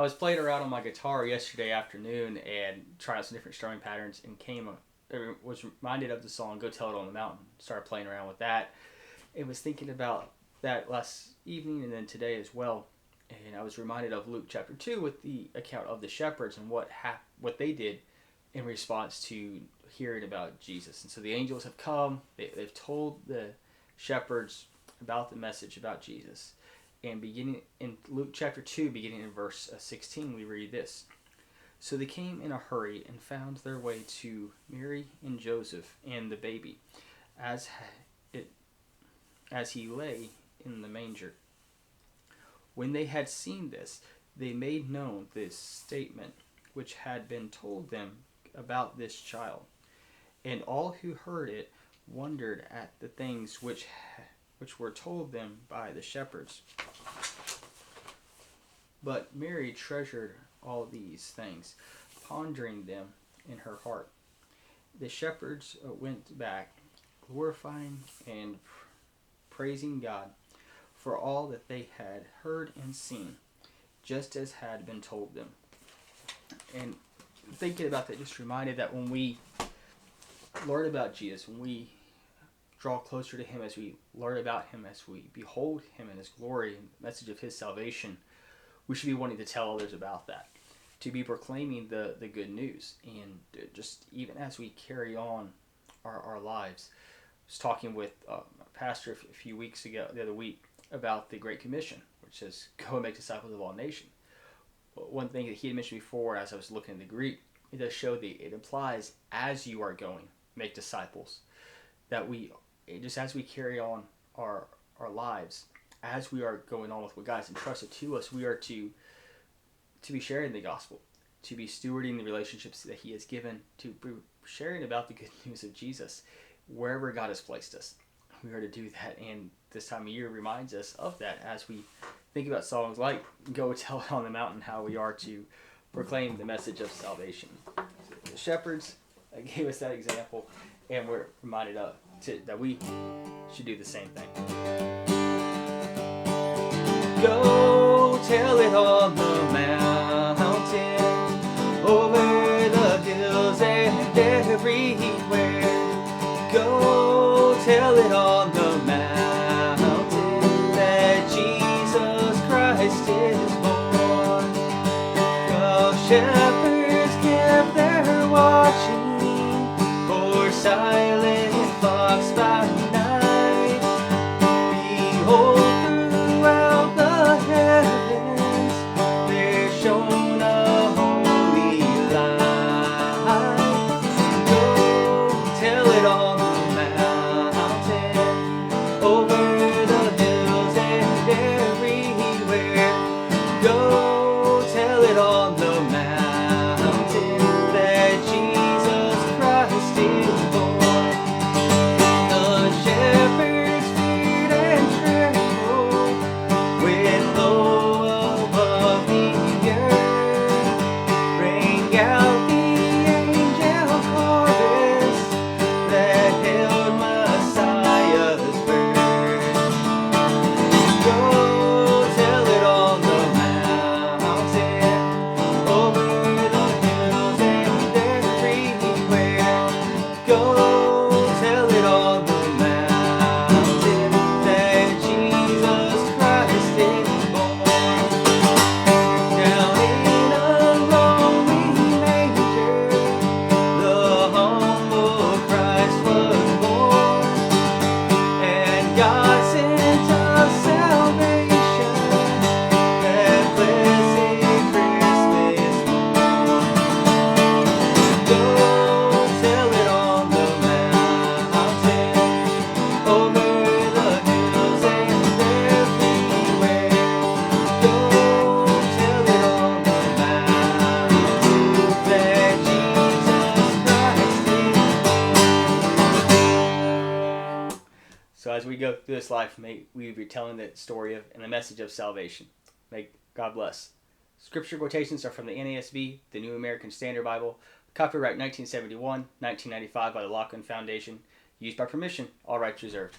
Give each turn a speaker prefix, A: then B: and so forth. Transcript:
A: I was playing around on my guitar yesterday afternoon and trying out some different strumming patterns, and was reminded of the song "Go Tell It on the Mountain." Started playing around with that, and was thinking about that last evening and then today as well. And I was reminded of Luke chapter 2 with the account of the shepherds and what they did in response to hearing about Jesus. And so the angels have come, they've told the shepherds about the message about Jesus. And beginning in Luke chapter 2, beginning in verse 16, we read this. So they came in a hurry and found their way to Mary and Joseph and the baby as he lay in the manger. When they had seen this, they made known this statement which had been told them about this child. And all who heard it wondered at the things which were told them by the shepherds. But Mary treasured all these things, pondering them in her heart. The shepherds went back, glorifying and praising God for all that they had heard and seen, just as had been told them. And thinking about that, just reminded that when we learn about Jesus, when we draw closer to Him, as we learn about Him, as we behold Him in His glory and the message of His salvation, we should be wanting to tell others about that, to be proclaiming the good news. And just even as we carry on our lives, I was talking with a pastor a few weeks ago, the other week, about the Great Commission, which says, go and make disciples of all nations. One thing that he had mentioned before, as I was looking at the Greek, it does show it implies as you are going, make disciples. That just as we carry on our lives, as we are going on with what God has entrusted to us, we are to be sharing the gospel, to be stewarding the relationships that He has given, to be sharing about the good news of Jesus wherever God has placed us. We are to do that, and this time of year reminds us of that as we think about songs like Go Tell It on the Mountain, how we are to proclaim the message of salvation. The shepherds gave us that example, and we're reminded that we should do the same thing. Go tell it on the mountain, over the hills and everywhere. Go tell it on the mountain that Jesus Christ is born. The shepherds kept their watching for silent flocks by night. Behold, throughout the heavens there shone a holy light. Go tell it on the mountain, over the hills and everywhere. Go tell it on the mountain that Jesus Christ is born. The shepherds feared and trembled when low above the earth rang out the angel chorus that hailed Messiah's birth. Go tell it on the mountain, over the hills and everywhere. Go tell it on the mountain that Jesus Christ is born. Down in a lonely manger, the humble Christ was born, and God sent us salvation, that blessed Christmas morn. Go tell it on the mountain, over the hills and everywhere. Go tell it on the mountain that Jesus Christ is born. So as we go through this life, may we be telling the story of and the message of salvation. May God bless. Scripture quotations are from the NASB, the New American Standard Bible, copyright 1971, 1995 by the Lockland Foundation, used by permission, all rights reserved.